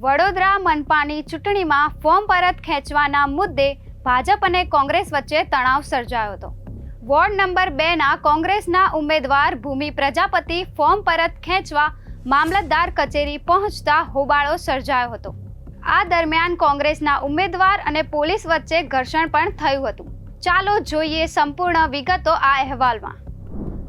વડોદરા મનપાની ચૂંટણીમાં ફોર્મ પરત ખેંચવાના મુદ્દે ભાજપ અને કોંગ્રેસ વચ્ચે તણાવ સર્જાયો હતો। વોર્ડ નંબર 2ના કોંગ્રેસના ઉમેદવાર ભૂમિ પ્રજાપતિ ફોર્મ પરત ખેંચવા મામલતદાર કચેરી પહોંચતા હોબાળો સર્જાયો હતો। આ દરમિયાન કોંગ્રેસના ઉમેદવાર અને પોલીસ વચ્ચે ઘર્ષણ પણ થયું હતું। ચાલો જોઈએ સંપૂર્ણ વિગતો આ અહેવાલમાં।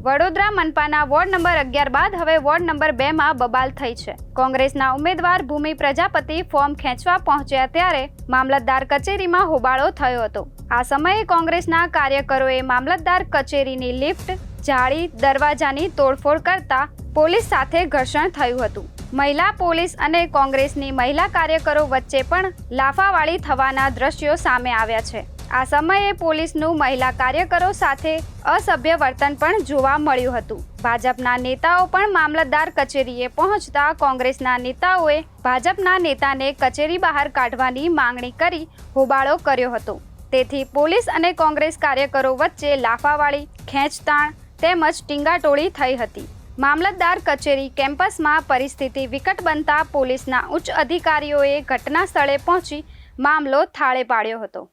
વડોદરા મનપાના વોર્ડ નંબર 11 બાદ હવે વોર્ડ નંબર 2માં બબાલ થઈ છે। કોંગ્રેસના ઉમેદવાર ભૂમિ પ્રજાપતિ ફોર્મ ખેંચવા પહોંચ્યા ત્યારે મામલતદાર કચેરીમાં હોબાળો થયો હતો। આ સમયે કોંગ્રેસના કાર્યકરોએ મામલતદાર કચેરીની લિફ્ટ, જાળી, દરવાજાની તોડફોડ કરતા પોલીસ સાથે ઘર્ષણ થયું હતું। મહિલા પોલીસ અને કોંગ્રેસની મહિલા કાર્યકરો વચ્ચે પણ લાફાવાળી થવાના દ્રશ્યો સામે આવ્યા છે। આ સમયે પોલીસનું મહિલા કાર્યકરો સાથે અસભ્ય વર્તન પણ જોવા મળ્યું હતું। ભાજપના નેતાઓ પણ મામલતદાર કચેરીએ પહોંચતા કોંગ્રેસના નેતાઓએ ભાજપના નેતાને કચેરી બહાર કાઢવાની માંગણી કરી હોબાળો કર્યો હતો। તેથી પોલીસ અને કોંગ્રેસ કાર્યકરો વચ્ચે લાફાવાળી, ખેંચતાણ તેમજ ટીંગાટોળી થઈ હતી। મામલતદાર કચેરી કેમ્પસમાં પરિસ્થિતિ વિકટ બનતા પોલીસના ઉચ્ચ અધિકારીઓએ ઘટના સ્થળે પહોંચી મામલો થાળે પાડ્યો હતો।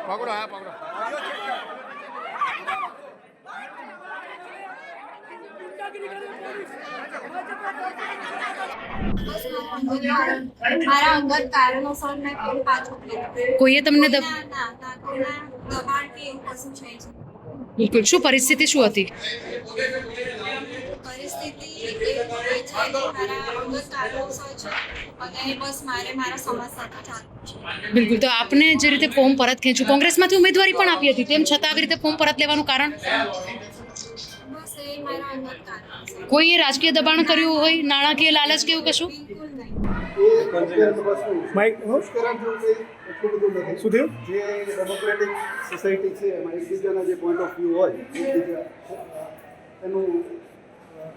पकड़ो हाँ पकड़ो મારા અંગત કારણોસર મેં ફોન પાછો કર્યો। કોઈએ તમને કોઈના દબાણ કે એવું કશું છે જ નહીં। બિલકુલ શું પરિસ્થિતિ શું હતી? પરિસ્થિતિ એ છે કે મારા અંગત કારણોસર છે અને બસ મારા સમાજ સાથે ચાલવું છે। બિલકુલ, તો આપને જે રીતે ફોર્મ પરત ખેંચ્યું, કોંગ્રેસમાંથી ઉમેદવારી પણ આપી હતી, તેમ છતાં આવી રીતે ફોર્મ પરત લેવાનું કારણ? બસ એ મારા અંગત કારણોસર। કોઈએ રાજકીય દબાણ કર્યું હોય, નાણાકીય લાલચ કે એવું કશું? બિલકુલ નહીં। માઇક એટલું બધું નથી શું થયું જે ડેમોક્રેટિક સોસાયટી છે એમાં એકબીજાના જે પોઈન્ટ ઓફ વ્યૂ હોય એકબીજા એનું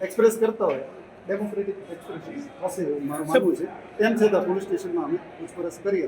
એક્સપ્રેસ કરતા હોય ડેમોક્રેટિક એક્સપ્રેશન હશે મારું માનવું છે। તેમ છતાં પોલીસ સ્ટેશનમાં અમે પૂછપરછ કરીએ